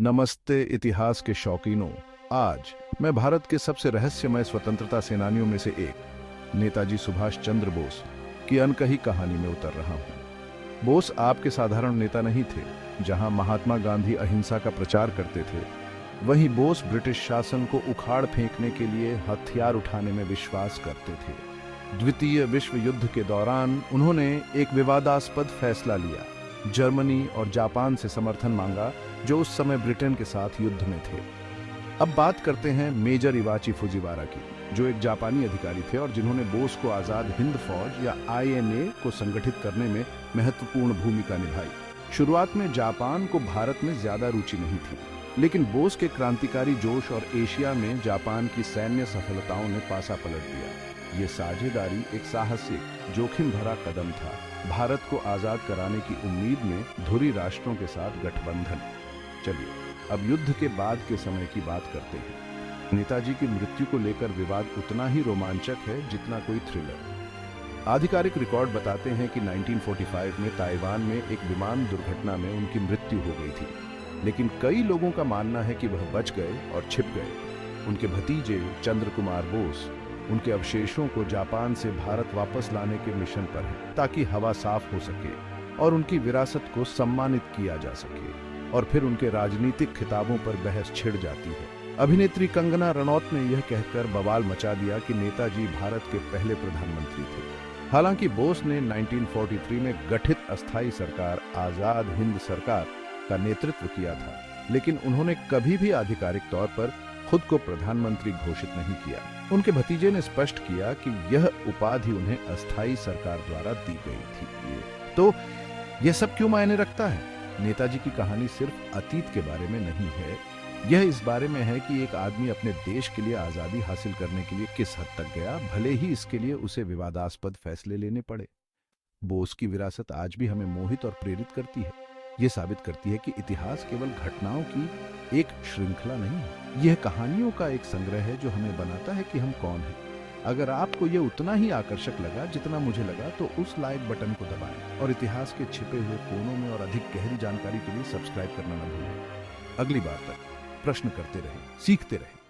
नमस्ते इतिहास के शौकीनों। आज मैं भारत के सबसे रहस्यमय स्वतंत्रता सेनानियों में से एक नेताजी सुभाष चंद्र बोस की अनकही कहानी में उतर रहा हूं। बोस आपके साधारण नेता नहीं थे। जहां महात्मा गांधी अहिंसा का प्रचार करते थे, वहीं बोस ब्रिटिश शासन को उखाड़ फेंकने के लिए हथियार उठाने में विश्वास करते थे। द्वितीय विश्व युद्ध के दौरान उन्होंने एक विवादास्पद फैसला लिया। जर्मनी और जापान से समर्थन मांगा, जो उस समय ब्रिटेन के साथ युद्ध में थे। अब बात करते हैं मेजर इवाची फुजिवारा की, जो एक जापानी अधिकारी थे और जिन्होंने बोस को आजाद हिंद फौज या आईएनए को संगठित करने में महत्वपूर्ण भूमिका निभाई। शुरुआत में जापान को भारत में ज्यादा रुचि नहीं थी, लेकिन बोस के क्रांतिकारी जोश और एशिया में जापान की सैन्य सफलताओं ने पासा पलट दिया। ये साझेदारी एक साहसिक, जोखिम भरा कदम था। भारत को आजाद कराने की उम्मीद में धुरी राष्ट्रों के साथ गठबंधन। चलिए अब युद्ध के बाद के समय की बात करते हैं। नेताजी की मृत्यु को लेकर विवाद उतना ही रोमांचक है जितना कोई थ्रिलर। आधिकारिक रिकॉर्ड बताते हैं कि 1945 में ताइवान में एक विमान दुर्घटना में उनकी मृत्यु हो गई थी, लेकिन कई लोगों का मानना है कि वह बच गए और छिप गए। उनके भतीजे चंद्र कुमार बोस उनके अवशेषों को जापान से भारत वापस लाने के मिशन पर हैं, ताकि हवा साफ हो सके और उनकी विरासत को सम्मानित किया जा सके। और फिर उनके राजनीतिक खिताबों पर बहस छिड़ जाती है। अभिनेत्री कंगना रनौत ने यह कहकर बवाल मचा दिया कि नेताजी भारत के पहले प्रधानमंत्री थे। हालांकि बोस ने 1943 में गठित अस्थायी सरकार आजाद हिंद सरकार का नेतृत्व किया था, लेकिन उन्होंने कभी भी आधिकारिक तौर पर खुद को प्रधानमंत्री घोषित नहीं किया। उनके भतीजे ने स्पष्ट किया कि यह उपाधि उन्हें अस्थायी सरकार द्वारा दी गई थी। तो यह सब क्यों मायने रखता है? नेताजी की कहानी सिर्फ अतीत के बारे में नहीं है, यह इस बारे में है कि एक आदमी अपने देश के लिए आजादी हासिल करने के लिए किस हद तक गया, भले ही इसके लिए उसे विवादास्पद फैसले लेने पड़े। बोस की विरासत आज भी हमें मोहित और प्रेरित करती है। यह साबित करती है कि इतिहास केवल घटनाओं की एक श्रृंखला नहीं है, यह कहानियों का एक संग्रह है जो हमें बनाता है कि हम कौन हैं। अगर आपको यह उतना ही आकर्षक लगा जितना मुझे लगा, तो उस लाइक बटन को दबाएं और इतिहास के छिपे हुए कोनों में और अधिक गहरी जानकारी के लिए सब्सक्राइब करना न भूलें। अगली बार तक प्रश्न करते रहें, सीखते रहें।